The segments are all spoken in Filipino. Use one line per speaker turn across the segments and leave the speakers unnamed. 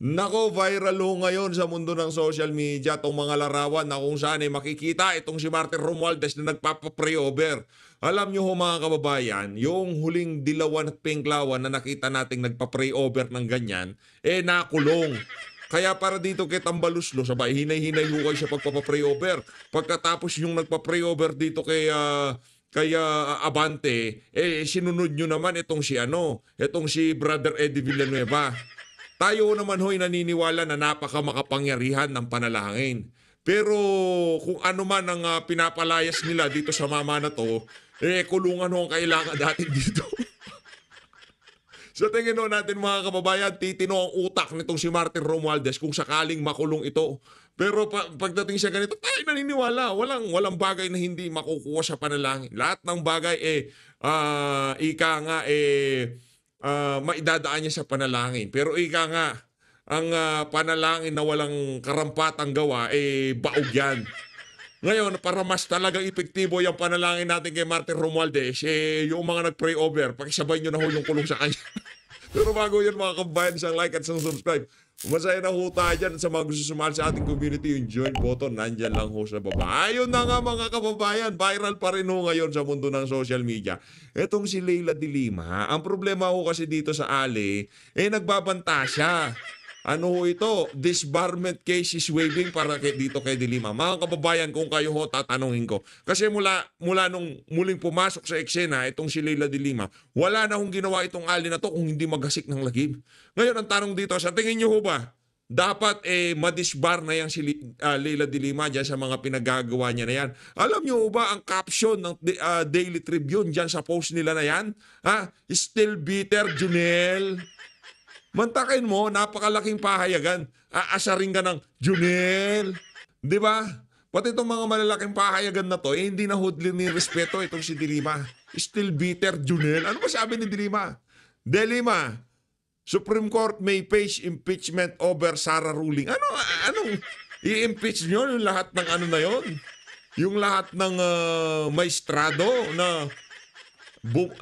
Nako, viral ho ngayon sa mundo ng social media itong mga larawan na kung saan ay makikita itong si Martin Romualdez na nagpapa-pray over. Alam niyo ho mga kababayan, yung huling dilawan at pinklawan na nakita nating nagpa-pray over ng ganyan, nakulong. Kaya para dito kay Tambaluslo, sabay hinay-hinay ho kayo sa pagpapa-pray over. Pagkatapos yung nagpa-pray over dito kay Abante, sinunod nyo naman itong si Brother Eddie Villanueva. Tayo naman ho'y naniniwala na napakamakapangyarihan ng panalangin. Pero kung ano man ang pinapalayas nila dito sa mama na to, kulungan ho ang kailangan natin dito. Sa tingin ho natin mga kababayan, titino ang utak nitong si Martin Romualdez kung sakaling makulong ito. Pero pagdating siya ganito, tayo naniniwala. Walang bagay na hindi makukuha sa panalangin. Lahat ng bagay ika nga maidadaan niya sa panalangin. Pero ika nga, ang panalangin na walang karampatang gawa, baog yan. Ngayon, para mas talagang epektibo yung panalangin natin kay Martin Romualdez, yung mga nag-pray over, pakisabay nyo na ho yung kulong sa kanya. Pero bago yan mga kabayan, isang like at isang subscribe. Masaya na ho tayo dyan sa mga gusto sumali sa ating community. Yung join button, nandyan lang ho sa baba. Ayun na nga mga kababayan, viral pa rin ho ngayon sa mundo ng social media. Etong si Leila de Lima, ang problema ho kasi dito sa Ali, nagbabanta siya. Ano ho ito? Disbarment case is waiving para dito kay de Lima. Mga kababayan, kung kayo ho tatanungin ko. Kasi mula nung muling pumasok sa eksena, itong si Leila de Lima, wala na hong ginawa itong Ali na to kung hindi magasik ng lagim. Ngayon, ang tanong dito, sa tingin nyo ho ba, dapat madisbar na yan si Leila de Lima dyan sa mga pinagagawa niya na yan? Alam nyo ba ang caption ng Daily Tribune dyan sa post nila na yan? Still bitter, Junel. Mantakin mo, napakalaking pahayagan. Aasarin ka ng Junel. Di ba? Pati itong mga malalaking pahayagan na to, hindi na hudli ni respeto itong si Dilima. Still bitter, Junel. Ano ba sabi ni Dilima? Dilima, Supreme Court may face impeachment over Sara ruling. Anong i-impeach nyo yung lahat ng ano na yon? Yung lahat ng maestrado na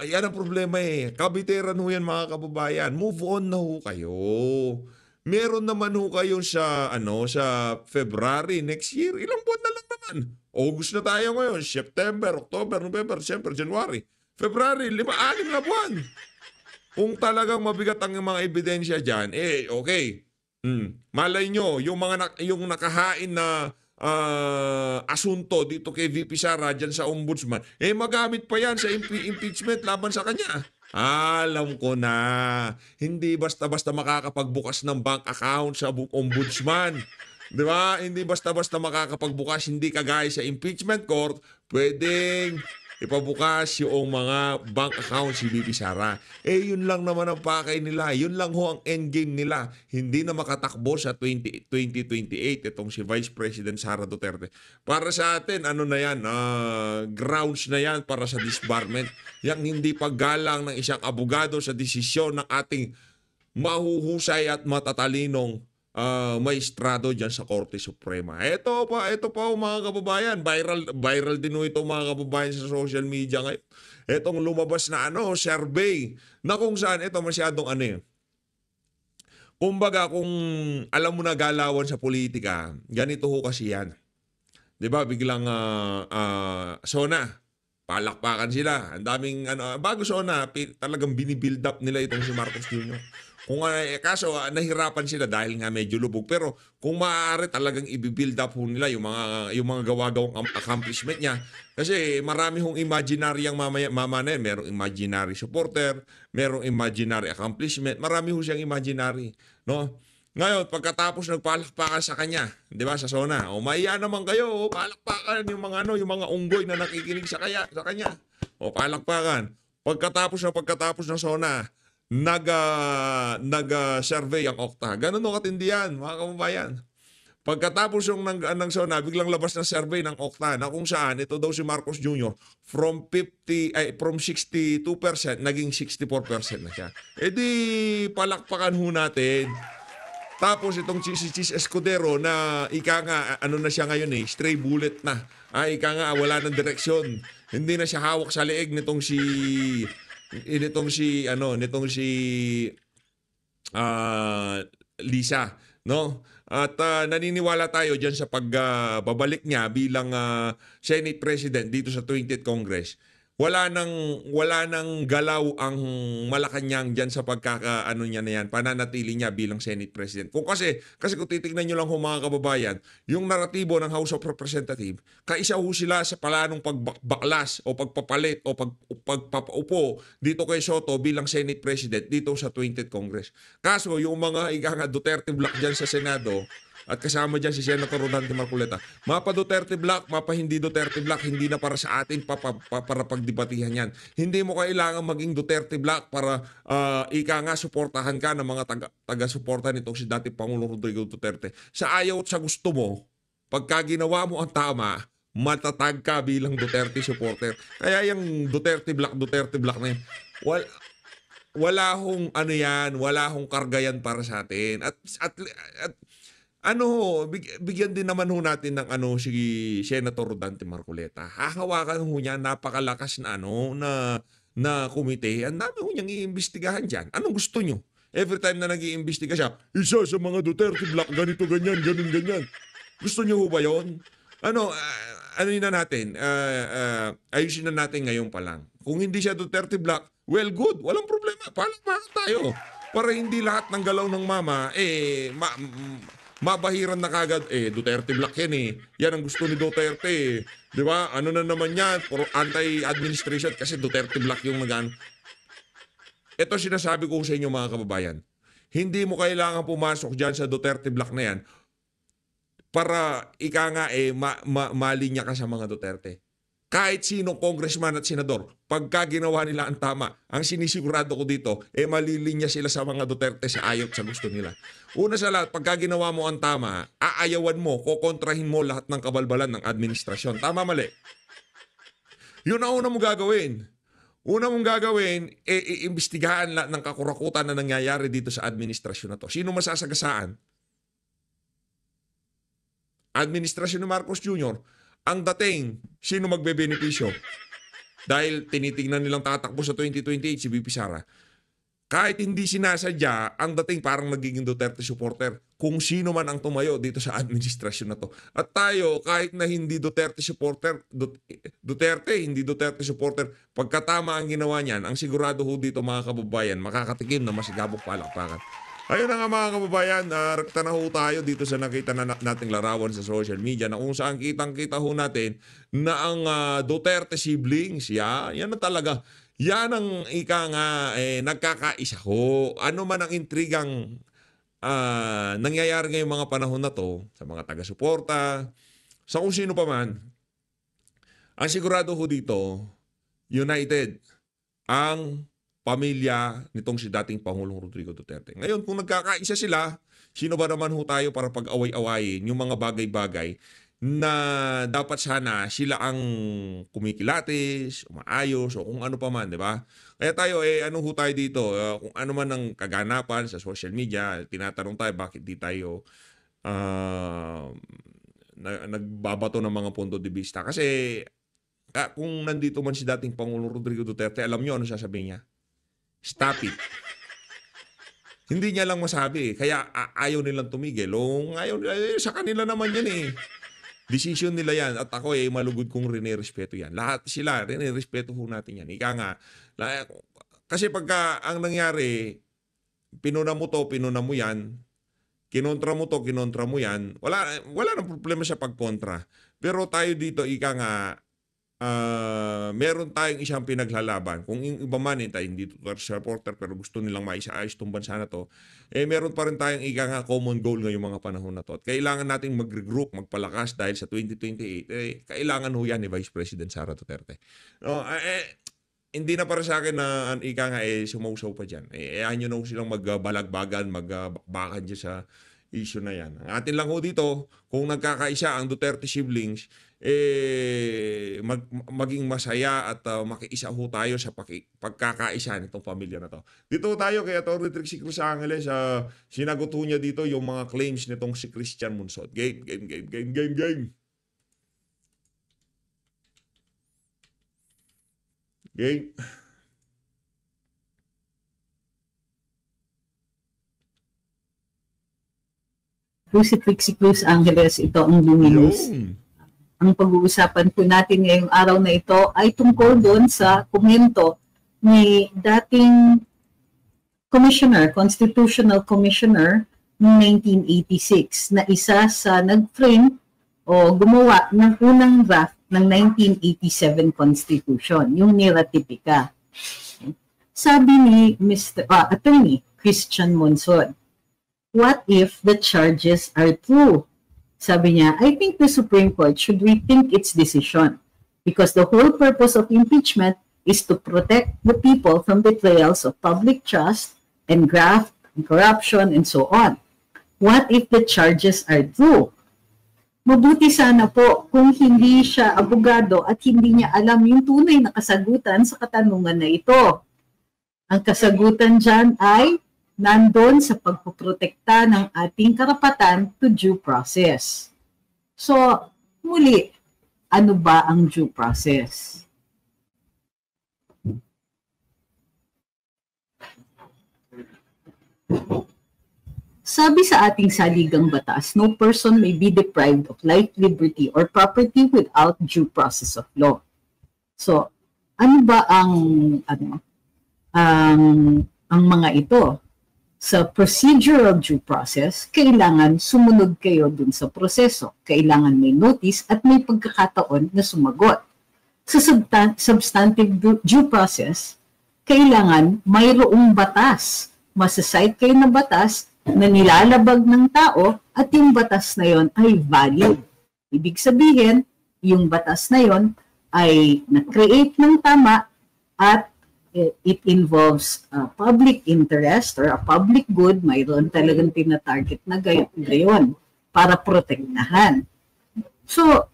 yan ang problema Kabiteran ho yan mga kababayan. Move on na ho kayo. Meron naman ho kayo sa February next year. Ilang buwan na lang naman. August na tayo ngayon. September, October, November, December, January. February, 5-6 na buwan. Kung talagang mabigat ang mga ebidensya dyan, okay. Malay nyo, yung nakahain na asunto dito kay VP Sara dyan sa ombudsman, magamit pa yan sa impeachment laban sa kanya. Alam ko na, hindi basta-basta makakapagbukas ng bank account sa ombudsman. Di ba? Hindi basta-basta makakapagbukas, hindi kagaya sa impeachment court, pwedeng ipabukas yung mga bank account si VP Sara. Yun lang naman ang pakay nila. Yun lang ho ang endgame nila. Hindi na makatakbo sa 2028 itong si Vice President Sara Duterte. Para sa atin, grounds na yan para sa disbarment. Yang hindi paggalang ng isang abogado sa desisyon ng ating mahuhusay at matatalinong maestrado dyan sa Korte Suprema. Ito pa mga kababayan, viral din ito mga kababayan sa social media ngayon. Itong lumabas na survey na kung saan ito masyadong kumbaga kung alam mo na galawan sa politika, ganito ho kasi yan. 'Di ba biglang SONA, palakpakan sila. Ang daming bago SONA, talagang binibuild up nila itong si Marcos Jr. Kung kaso nahirapan sila dahil nga medyo lubog, pero kung maaari talagang i-build up ho nila yung mga gawa-gawang accomplishment niya. Kasi marami hong imaginary ang mama na yan. Merong imaginary supporter, merong imaginary accomplishment, marami ho siyang imaginary, no? Ngayon, pagkatapos nagpalakpakan sa kanya, 'di ba, sa SONA, maiya naman kayo, palakpakan yung mga unggoy na nakikinig sa kanya. Palakpakan. Pagkatapos ng SONA, nag-survey ang Okta. Ganun o katindi yan, mga kababayan. Pagkatapos ng SONA, biglang labas ng survey ng Okta na kung saan ito daw si Marcos Jr. from 62% naging 64% na siya. Di palakpakan ho natin. Tapos itong si Chis Escudero na ika nga na siya ngayon stray bullet na. Ika nga wala ng direksyon. Hindi na siya hawak sa leeg nitong si Lisa, no? At naniniwala tayo diyan sa pagbabalik niya bilang Senate President dito sa 20th Congress. Wala nang galaw ang Malacanang diyan sa pagkakaano niya na yan, pananatili niya bilang Senate President. Kasi kung titingnan niyo lang ho mga kababayan, yung naratibo ng House of Representatives, kaisa ho sila sa planong pagbaklas o pagpapalit o pagpapaupo dito kay Soto bilang Senate President dito sa 20th Congress. Kaso yung mga ika nga Duterte block diyan sa Senado, at kasama dyan si Senator Rodante Marcoleta. Mapa Duterte Black, mapa hindi Duterte Black, hindi na para sa atin para pagdebatihan yan. Hindi mo kailangan maging Duterte Black para ika nga suportahan ka ng mga taga-suporta nitong si dating Pangulong Rodrigo Duterte. Sa ayaw at sa gusto mo, pagka ginawa mo ang tama, matatag ka bilang Duterte supporter. Kaya yung Duterte Black na yan, wala hong ano yan, wala hong karga yan para sa atin. At bigyan din naman ho natin ng si Senator Rodante Marcoleta. Hahawakan ho niya napakalakas na komite. Ang dami ho niyang iimbestigahan diyan. Anong gusto niyo? Every time na nag-iimbestiga siya, isa sa mga Duterte Black, ganito, ganyan, ganyan. Gusto niyo ho ba yun? Ayusin na natin ngayon pa lang. Kung hindi siya Duterte Black, well, good. Walang problema. Palakpakan tayo. Para hindi lahat ng galaw ng mama, mabahiran na kagad, Duterte Black yan eh. Yan ang gusto ni Duterte. Di ba? Ano na naman yan? Puro anti-administration kasi Duterte Black yung Ito sinasabi ko sa inyo mga kababayan. Hindi mo kailangan pumasok dyan sa Duterte Black na yan para ika nga malinya ka sa mga Duterte. Kahit sinong congressman at senador, pagka ginawa nila ang tama, ang sinisigurado ko dito, malilinya sila sa mga Duterte sa ayot sa gusto nila. Una sa lahat, pagka ginawa mo ang tama, aayawan mo, kokontrahin mo lahat ng kabalbalan ng administrasyon. Tama, mali? Yun ang una mong gagawin. Una mong gagawin, iimbestigahan lahat ng kakurakutan na nangyayari dito sa administrasyon na to. Sino masasagasaan? Administrasyon ni Marcos Jr., ang dating, sino magbebenepisyo? Dahil tinitingnan nilang tatakbo sa 2028 si VP Sara. Kahit hindi sinasadya, ang dating parang nagiging Duterte supporter kung sino man ang tumayo dito sa administrasyon na to. At tayo, kahit na hindi Duterte supporter, hindi Duterte supporter, pagkatama ang ginawa niyan, ang sigurado ho dito mga kababayan, makakatikim na masigabong palakpakan. Ayun na nga mga kababayan, rekta na ho tayo dito sa nakita na nating larawan sa social media na kung saan kitang-kita ho natin na ang Duterte siblings, yan na talaga. Yan ang ika nga nagkakaisa ho. Ano man ang intrigang nangyayari ngayong mga panahon na to sa mga taga-suporta, sa kung sino pa man, ang sigurado ho dito, united ang pamilya nitong si dating Pangulong Rodrigo Duterte. Ngayon, kung nagkakaisa sila, sino ba naman ho tayo para pag-away-awayin yung mga bagay-bagay na dapat sana sila ang kumikilatis, umaayos, o kung ano pa man, di ba? Kaya tayo, ano ho tayo dito? Kung ano man ang kaganapan sa social media, tinatanong tayo bakit di tayo nagbabato ng mga punto de vista. Kasi kung nandito man si dating Pangulong Rodrigo Duterte, alam nyo ano sasabihin niya? Stop it. Hindi niya lang masabi. Kaya ayaw nilang tumigil. Ayaw, sa kanila naman yan eh. Decision nila yan. At ako malugod kong rinirespeto yan. Lahat sila, rinirespeto ho natin yan. Ika nga. Kasi pagka ang nangyari, pinuna mo to, pinuna mo yan. Kinontra mo to, kinontra mo yan. Wala nang problema sa pagkontra. Pero tayo dito, ika nga, meron tayong isang pinaglalaban. Kung iba man tayo hindi Duterte supporter pero gusto nilang maisaayos tong bansa na to, meron pa rin tayong ika nga common goal ngayong mga panahon na to. At kailangan nating mag-regroup, magpalakas dahil sa 2028, kailangan ho yan ni Vice President Sara Duterte. No, hindi na para sa akin na ika nga sumausaw pa dyan. Ayaw nyo na silang magbalagbagan, magbakbakan dyan sa issue na yan. Ang atin lang ho dito, kung nagkakaisa ang Duterte siblings, maging masaya at makiisa ho tayo sa pagkakaisa nitong pamilya na to. Dito tayo kay Atty. Trixie Cruz Angeles, sinagot ho niya dito yung mga claims nitong si Christian Munsod. Game.
Crucifix Cruz Angeles, ito ang Luminous.
Yun.
Ang pag-uusapan po natin ngayong araw na ito ay tungkol doon sa komento ni dating Commissioner, Constitutional Commissioner noong 1986 na isa sa nag-frame o gumawa ng unang draft ng 1987 Constitution, yung Nira Typica. Sabi ni Attorney Christian Monson, what if the charges are true? Sabi niya, I think the Supreme Court should rethink its decision because the whole purpose of impeachment is to protect the people from betrayals of public trust and graft and corruption and so on. What if the charges are true? Mabuti sana po kung hindi siya abogado at hindi niya alam yung tunay na kasagutan sa katanungan na ito. Ang kasagutan dyan ay nandun sa pagpoprotekta ng ating karapatan to due process. So, muli, ano ba ang due process? Sabi sa ating saligang batas, no person may be deprived of life, liberty, or property without due process of law. So, ano ba ang mga ito? Sa procedural due process, kailangan sumunod kayo dun sa proseso. Kailangan may notice at may pagkakataon na sumagot. Sa substantive due process, kailangan mayroong batas. Masasite kayo na batas na nilalabag ng tao at yung batas na yon ay valid. Ibig sabihin, yung batas na yon ay na-create ng tama at it involves public interest or a public good, mayroon talagang tinatarget na gayon para protektahan. So,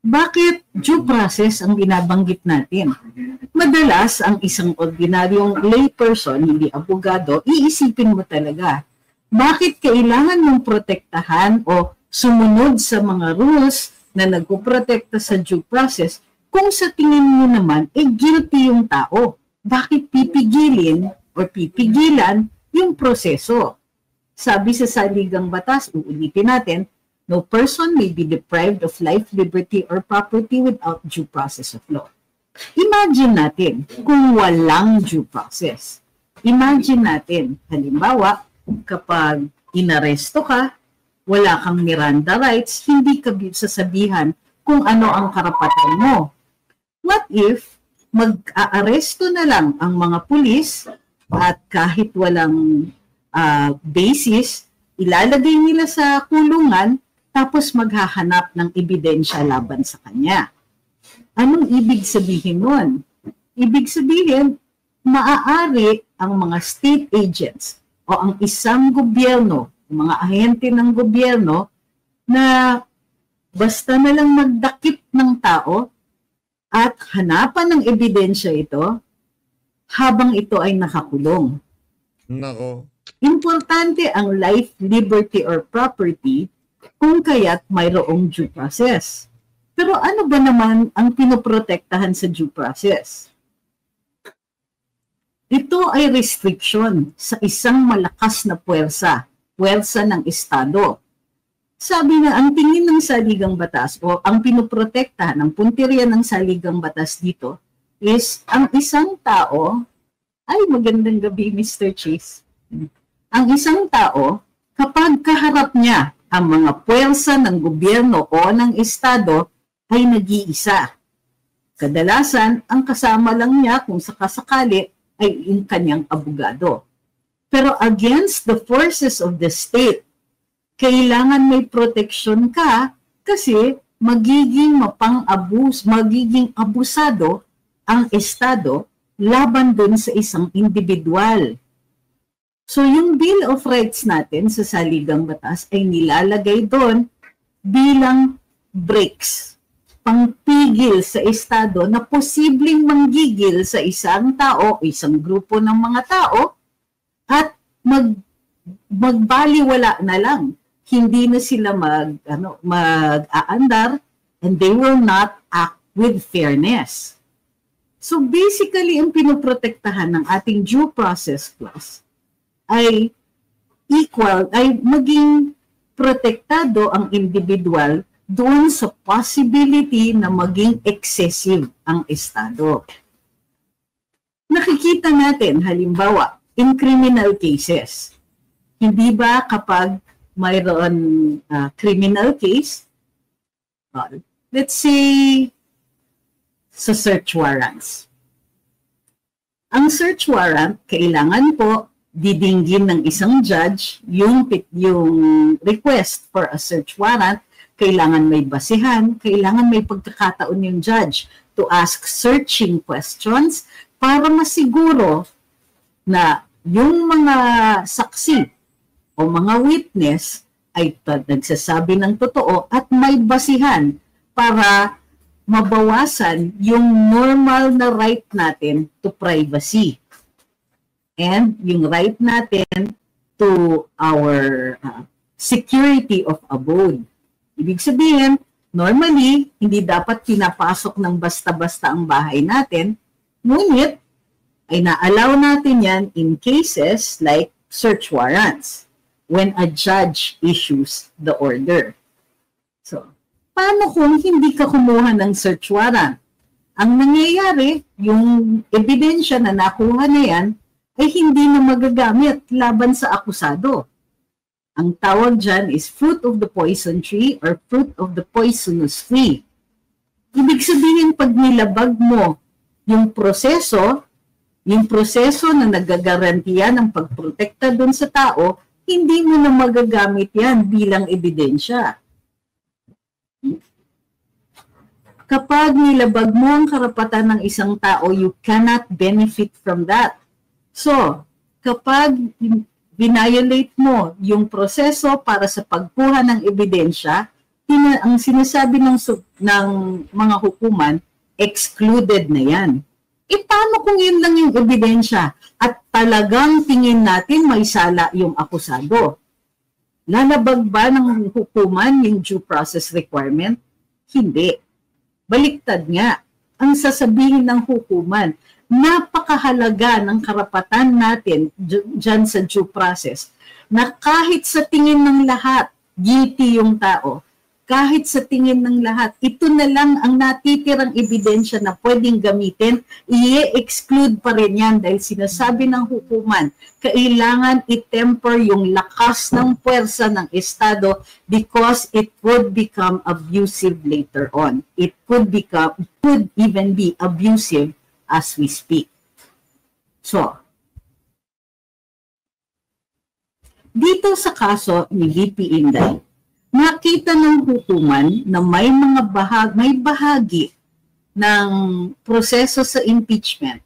bakit due process ang binabanggit natin? Madalas, ang isang ordinaryong layperson, hindi abogado, iisipin mo talaga, bakit kailangan mong protektahan o sumunod sa mga rules na nagpoprotekta sa due process kung sa tingin mo naman, guilty yung tao? Bakit pipigilin o pipigilan yung proseso? Sabi sa saligang batas, uulitin natin, no person may be deprived of life, liberty, or property without due process of law. Imagine natin kung walang due process. Imagine natin, halimbawa, kapag inaresto ka, wala kang Miranda rights, hindi ka sasabihan kung ano ang karapatan mo. What if mag-aaresto na lang ang mga pulis at kahit walang basis, ilalagay nila sa kulungan tapos maghahanap ng ebidensya laban sa kanya. Anong ibig sabihin nun? Ibig sabihin, maaari ang mga state agents o ang isang gobyerno, mga ahente ng gobyerno na basta na lang magdakip ng tao at hanapan ng ebidensya ito habang ito ay nakakulong.
Nako.
Importante ang life, liberty, or property kung kaya't mayroong due process. Pero ano ba naman ang pinoprotektahan sa due process? Ito ay restriction sa isang malakas na puwersa ng Estado. Sabi na ang tingin ng saligang batas o ang pinoprotektahan, ang punteriya ng saligang batas dito is ang isang tao, ay magandang gabi Mr. Chase, ang isang tao kapag kaharap niya ang mga puwersa ng gobyerno o ng Estado ay nag-iisa. Kadalasan, ang kasama lang niya kung sakasakali ay yung kanyang abogado. Pero against the forces of the state, kailangan may protection ka kasi magiging abusado ang Estado laban dun sa isang individual. So yung Bill of Rights natin sa saligang batas ay nilalagay doon bilang breaks, pangpigil sa Estado na posibleng manggigil sa isang tao o isang grupo ng mga tao at magbaliwala na lang. Hindi na sila mag-aandar and they will not act with fairness. So basically, ang pinoprotektahan ng ating due process clause ay equal, ay maging protektado ang individual doon sa possibility na maging excessive ang Estado. Nakikita natin, halimbawa, in criminal cases, hindi ba kapag mayroon criminal case, let's say, sa search warrants. Ang search warrant, kailangan po didinggin ng isang judge yung request for a search warrant, kailangan may basihan, kailangan may pagkakataon yung judge to ask searching questions para masiguro na yung mga saksi o mga witness ay nagsasabi ng totoo at may basihan para mabawasan yung normal na right natin to privacy and yung right natin to our security of abode. Ibig sabihin, normally, hindi dapat pinapasok ng basta-basta ang bahay natin, ngunit ay na-allow natin yan in cases like search warrants when a judge issues the order. So, paano kung hindi ka kumuha ng search warrant? Ang nangyayari, yung ebidensya na nakuha na yan, ay hindi na magagamit laban sa akusado. Ang tawag dyan is fruit of the poison tree or fruit of the poisonous tree. Ibig sabihin, pag nilabag mo yung proseso na nagagarantiya ng pagprotekta dun sa tao, hindi mo na magagamit yan bilang ebidensya. Kapag nilabag mo ang karapatan ng isang tao, you cannot benefit from that. So, kapag violate mo yung proseso para sa pagkuha ng ebidensya, ang sinasabi ng mga hukuman, excluded na yan. E paano kung yun lang yung ebidensya at talagang tingin natin may sala yung akusado? Lalabag ba ng hukuman yung due process requirement? Hindi. Baliktad nga. Ang sasabihin ng hukuman, napakahalaga ng karapatan natin dyan sa due process na kahit sa tingin ng lahat, guilty yung tao, kahit sa tingin ng lahat, ito na lang ang natitirang ebidensya na pwedeng gamitin, i-exclude pa rin yan dahil sinasabi ng hukuman, kailangan i-temper yung lakas ng puwersa ng Estado because it could become abusive later on. It could even be abusive as we speak. So, dito sa kaso ni VP Inday, nakita ng hukuman na may bahagi ng proseso sa impeachment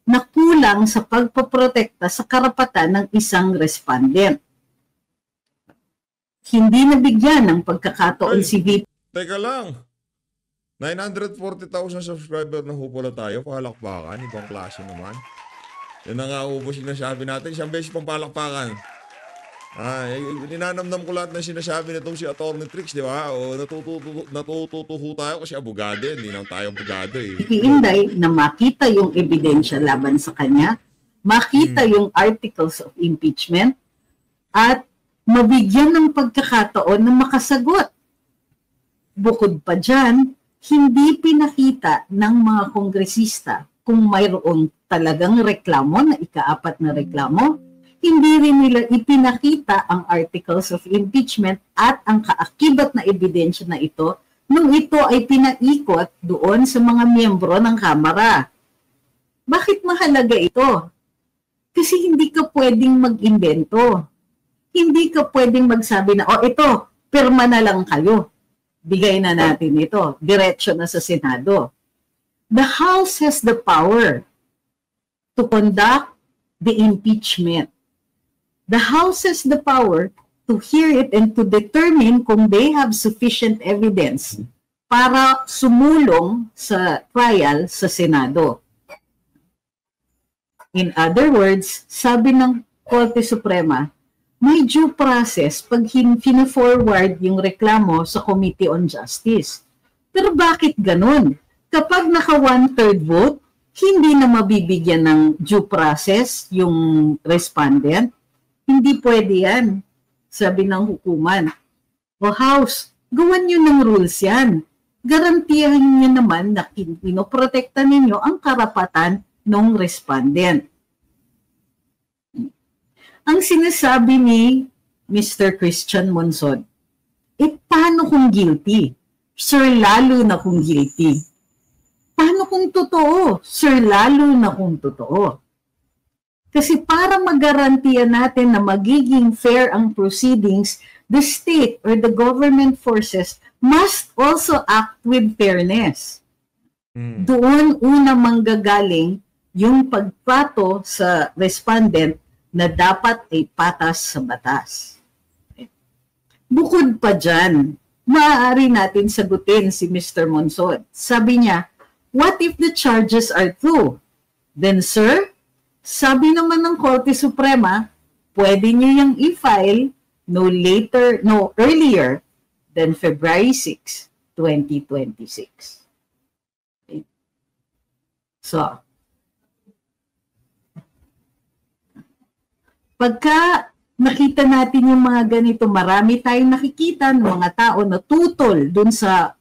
na kulang sa pagpoprotekta sa karapatan ng isang respondent. Hindi nabigyan ng pagkakataon si VP.
Teka lang. 940,000 subscriber na hupula tayo. Palakpakan. Ibang klase naman. Yan na nga ubos yung nasabi natin. Isang beses pang palakpakan. Ninanamnam ko lahat ng sinasabi nitong si Atty. Trix, di ba? O natututuho tayo kasi abogado. Hindi lang tayo abogado eh.
Inday na makita yung ebidensya laban sa kanya, makita yung articles of impeachment, at mabigyan ng pagkakataon na makasagot. Bukod pa dyan, hindi pinakita ng mga kongresista kung mayroong talagang reklamo na ika-4 na reklamo, hindi rin nila ipinakita ang articles of impeachment at ang kaakibat na ebidensya na ito nung ito ay pinaikot doon sa mga miyembro ng Kamara. Bakit mahalaga ito? Kasi hindi ka pwedeng mag-imbento. Hindi ka pwedeng magsabi na, ito, pirma na lang kayo. Bigay na natin ito. Diretso na sa Senado. The House has the power to conduct the impeachment. The House has the power to hear it and to determine kung they have sufficient evidence para sumulong sa trial sa Senado. In other words, sabi ng Korte Suprema, may due process pag fina-forward yung reklamo sa Committee on Justice. Pero bakit ganun? Kapag naka 1/3 vote, hindi na mabibigyan ng due process yung respondent. Hindi pwede yan, sabi ng hukuman. O House, gawan nyo ng rules yan. Garantiyahan nyo naman na pinoprotekta ninyo ang karapatan ng respondent. Ang sinasabi ni Mr. Christian Monsod, paano kung guilty? Sir, lalo na kung guilty. Paano kung totoo? Sir, lalo na kung totoo. Kasi para magarantiya natin na magiging fair ang proceedings, the state or the government forces must also act with fairness. Doon una manggagaling yung pagtrato sa respondent na dapat ay patas sa batas. Bukod pa dyan, maaari natin sagutin si Mr. Monsod. Sabi niya, what if the charges are true? Then sir, sabi naman ng Korte Suprema, pwede niyo yung i-file no earlier than February 6, 2026. Okay. So, pagka nakita natin yung mga ganito, marami tayong nakikita ng mga tao na tutol dun sa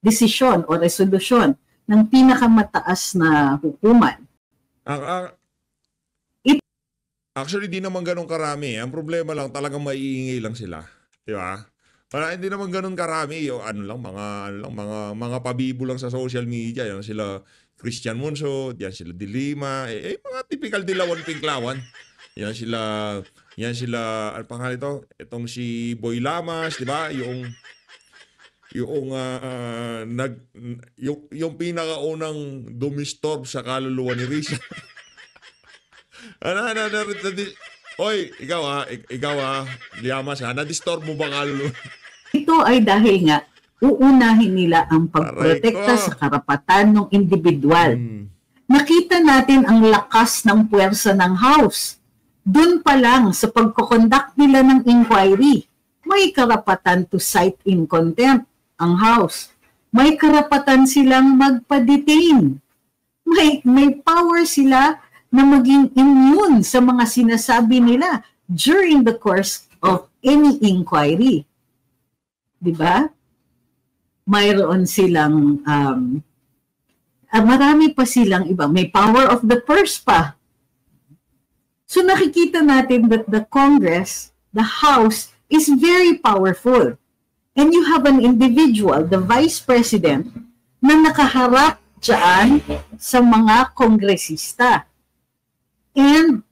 desisyon o resolusyon ng pinakamataas na hukuman.
Actually, di naman ganun karami. Ang problema lang, talagang maiingay lang sila. Di ba? Para hindi naman ganun karami. Yung mga pabibo lang sa social media. Yan sila Christian Monsod, yan sila Dilima, mga typical dilawan pinklawan. Yan sila, ano pangalan ito? Itong si Boy Lamas, di ba? Yung pinakaunang dumistorb sa kaluluwa ni Risa. Oy, ikaw Liamas na-disturb mo ba kaluluwa?
Ito ay dahil nga, uunahin nila ang pagprotekta sa karapatan ng individual. Nakita natin ang lakas ng puwersa ng House. Doon pa lang sa pagkoconduct nila ng inquiry, may karapatan to cite in contempt ang House. May karapatan silang magpa-detain. May power sila na maging immune sa mga sinasabi nila during the course of any inquiry. Diba? Mayroon silang, marami pa silang iba. May power of the purse pa. So nakikita natin that the Congress, the House, is very powerful. And you have an individual, the Vice President, na nakaharap dyan sa mga kongresista. And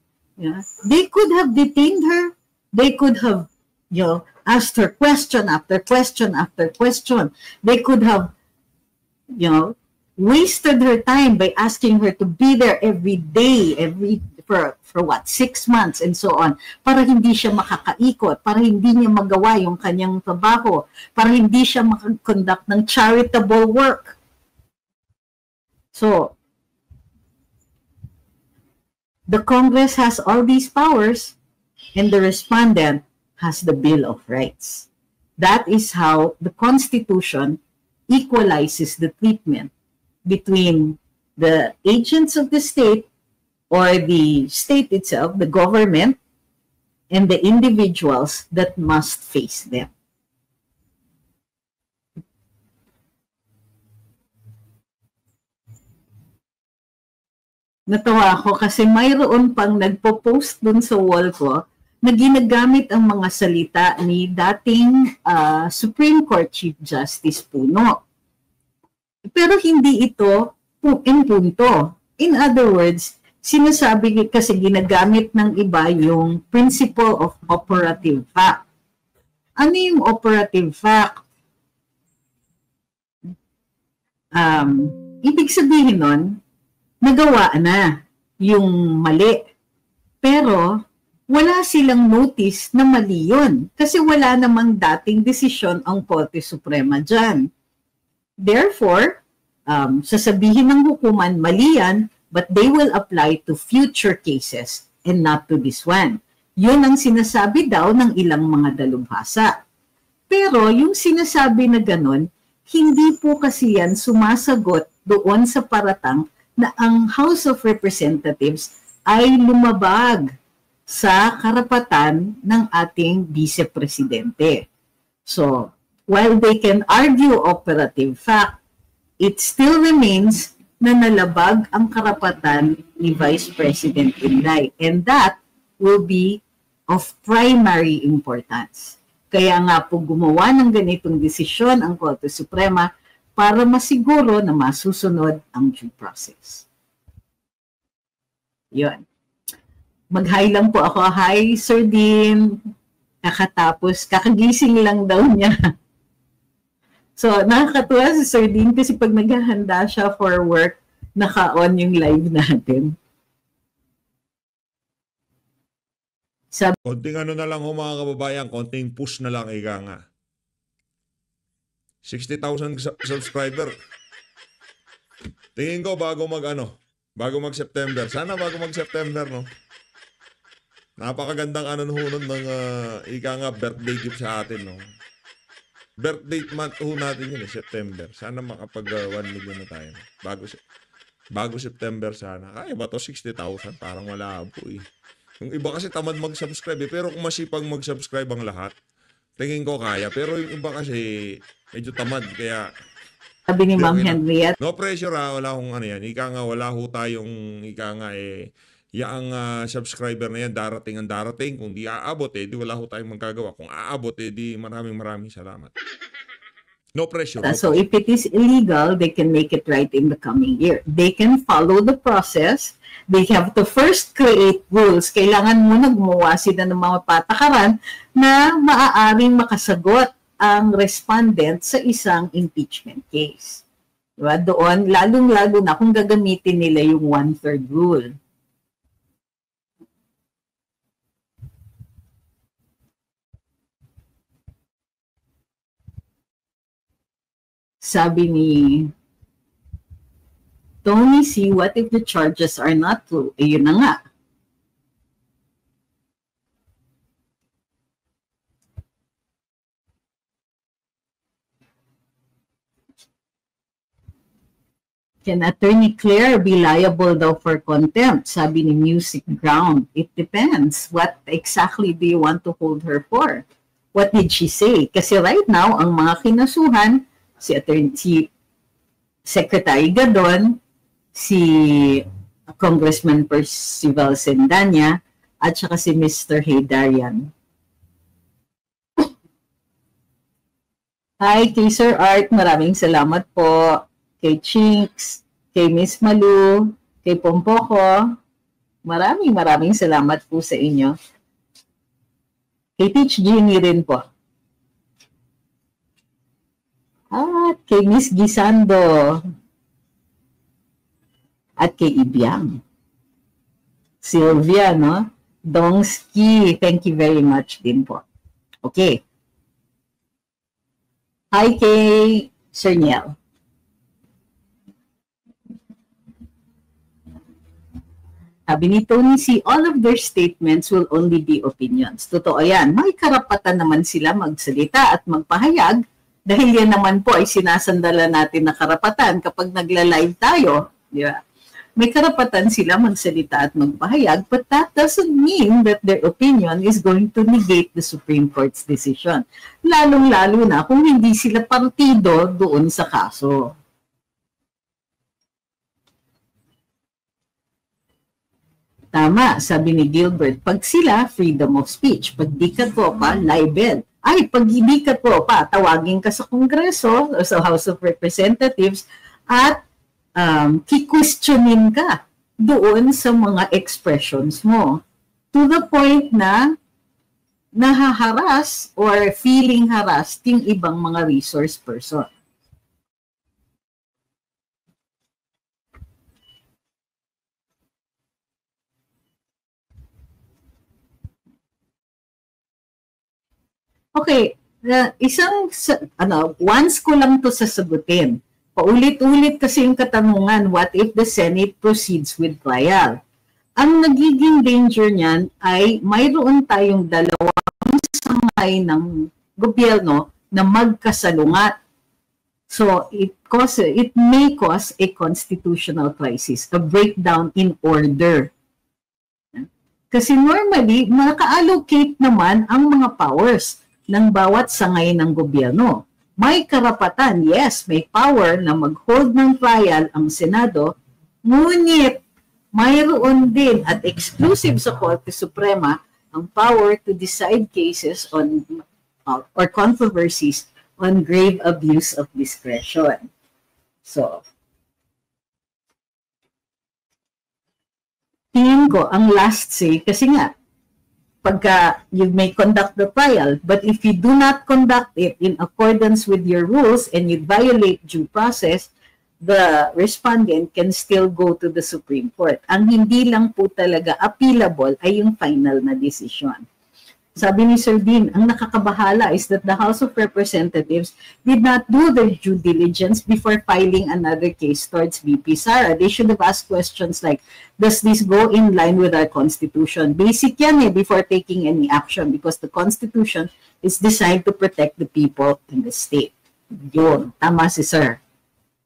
they could have detained her. They could have, asked her question after question after question. They could have, wasted her time by asking her to be there every day, for 6 months and so on, para hindi siya makakaikot, para hindi niya magawa yung kanyang trabaho, para hindi siya makakonduct ng charitable work. So, the Congress has all these powers and the respondent has the Bill of Rights. That is how the Constitution equalizes the treatment between the agents of the state or the state itself, the government, and the individuals that must face them. Natawa ako kasi mayroon pang nagpo-post dun sa wall ko na ginagamit ang mga salita ni dating Supreme Court Chief Justice Puno. Pero hindi ito punto. In other words, sinasabi kasi ginagamit ng iba yung principle of operative fact. Ano yung operative fact? Ibig sabihin nun, nagawa na yung mali. Pero wala silang notice na mali yun. Kasi wala namang dating desisyon ang Korte Suprema dyan. Therefore, sasabihin ng hukuman, mali yan, but they will apply to future cases and not to this one. Yun ang sinasabi daw ng ilang mga dalubhasa. Pero yung sinasabi na ganun, hindi po kasi yan sumasagot doon sa paratang na ang House of Representatives ay lumabag sa karapatan ng ating vice-presidente. So, while they can argue operative fact, it still remains na nalabag ang karapatan ni Vice President Inday. And that will be of primary importance. Kaya nga po gumawa ng ganitong desisyon ang Korte Suprema para masiguro na masusunod ang due process. Yun. Mag-hi lang po ako. Hi, Sir Dean. Kakagising lang daw niya. So, nakakatuwa si Sir Dean kasi pag naghahanda siya for work, naka-on yung live natin.
Konting ano na lang ho mga kababayan, konting push na lang ika nga. 60,000 subscriber. Tingin ko bago mag-September. Sana bago mag-September, no? Napakagandang ano nun ng ika nga birthday gift sa atin, no? Birthday month ho natin yun, September. Sana makapag 1 million na tayo. Bago September sana. Kaya ba to 60,000? Parang wala po eh. Yung iba kasi tamad mag-subscribe eh. Pero kung masipag mag-subscribe ang lahat, tingin ko kaya. Pero yung iba kasi medyo tamad. Kaya
sabi ni Ma'am Henriette,
no pressure ha. Wala akong ano yan. Ika nga wala ho tayong yaang subscriber na yan darating ang darating. Kung di aabot di wala ho tayong magagawa. Kung aabot di maraming salamat. No pressure.
So if it is illegal, they can make it right in the coming year. They can follow the process. They have to first create rules. Kailangan muna gumawa sila ng mga patakaran na maaaring makasagot ang respondent sa isang impeachment case. Diba? Doon, lalong-lalo na kung gagamitin nila yung 1/3 rule. Sabi ni Tony C., what if the charges are not true? Eh, yun na nga. Can Attorney Claire be liable daw for contempt? Sabi ni Music Ground. It depends. What exactly do you want to hold her for? What did she say? Kasi right now, ang mga kinasuhan, si Secretary Gadon, si Congressman Percival Sendanya, at saka si Mr. Haydarian. Hi, kay Sir Art, maraming salamat po. Kay Chinks, kay Miss Malu, kay Pompoko, maraming salamat po sa inyo. Kay Teach Jeannie rin po. At kay Miss Gisando. At kay Ibiang. Sylvia, no? Dongski, thank you very much din po. Okay. Hi kay Sir Niel. Sabi ni Tony C., all of their statements will only be opinions. Totoo yan. May karapatan naman sila magsalita at magpahayag dahil yan naman po ay sinasandala natin na karapatan kapag nagla-live tayo. Di ba? May karapatan sila magsalita at magpahayag, but that doesn't mean that their opinion is going to negate the Supreme Court's decision. Lalong-lalo na kung hindi sila partido doon sa kaso. Tama, sabi ni Gilbert, pag sila, freedom of speech. Pag di ka tropa, libel. Ay, pag hindi ka tropa, tawagin ka sa Kongreso o sa House of Representatives at kikwestiyonin ka doon sa mga expressions mo. To the point na nahaharas or feeling harassed yung ibang mga resource person. Okay, once ko lang to sasagutin. Paulit-ulit kasi yung katanungan, what if the Senate proceeds with trial? Ang nagiging danger niyan ay mayroon tayong dalawang sangay ng gobyerno na magkasalungat. So it may cause a constitutional crisis, a breakdown in order. Kasi normally, naka-allocate naman ang mga powers. ng bawat sangay ng gobyerno. May karapatan, yes, may power na mag-hold ng trial ang Senado, ngunit mayroon din at exclusive sa Korte Suprema ang power to decide cases on or controversies on grave abuse of discretion. So, tingin ko ang last say, kasi nga, pagka you may conduct the trial, but if you do not conduct it in accordance with your rules and you violate due process, the respondent can still go to the Supreme Court. Ang hindi lang po talaga appealable ay yung final na decision. Sabi ni Sir Dean, ang nakakabahala is that the House of Representatives did not do their due diligence before filing another case towards VP Sara. They should have asked questions like, does this go in line with our Constitution? Basic yan before taking any action because the Constitution is designed to protect the people in the state. Yun, tama si Sir.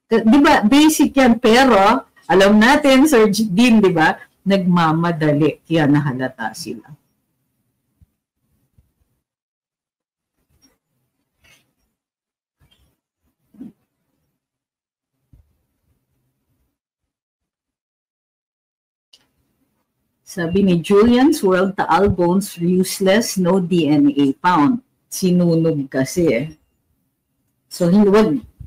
Di ba, basic yan, pero alam natin, Sir Dean, di ba, nagmamadali, kaya nahalata sila. Sabi ni Julian's World, Taal bones useless, no DNA found. Sinunog kasi. So,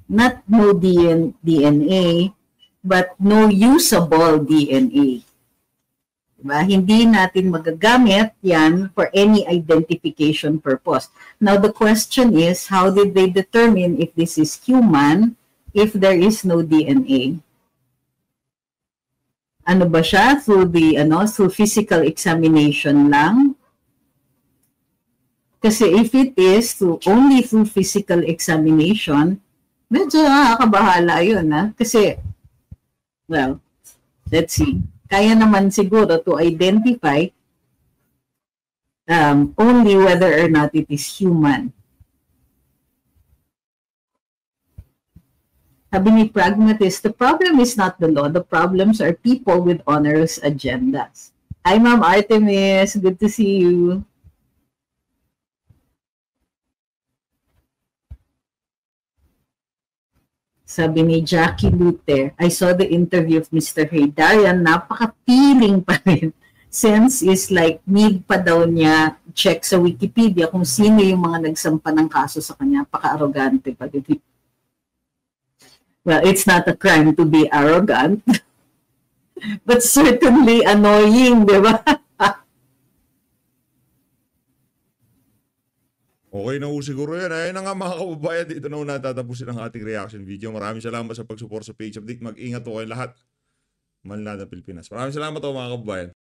not no DNA, but no usable DNA. Diba? Hindi natin magagamit yan for any identification purpose. Now, the question is, how did they determine if this is human if there is no DNA? Ano ba siya? Through physical examination lang? Kasi if it is only through physical examination, medyo nakakabahala yun, ha? Kasi, well, let's see. Kaya naman siguro to identify only whether or not it is human. Sabi ni Pragmatist, the problem is not the law. The problems are people with onerous agendas. Hi, Ma'am Artemis. Good to see you. Sabi ni Jackie Lute, I saw the interview of Mr. Haydarian. Napaka-feeling pa rin. Sense is like, need pa daw niya check sa Wikipedia kung sino yung mga nagsampa ng kaso sa kanya. Paka-arrogante pa rin. Well, it's not a crime to be arrogant, but certainly annoying, di ba?
Okay na po siguro yan. Ayun na nga mga kababayan, dito na po natatapusin ang ating reaction video. Maraming salamat sa pag-support sa Page Update. Mag-ingat po kayo lahat. Manlada Pilipinas. Maraming salamat po mga kababayan.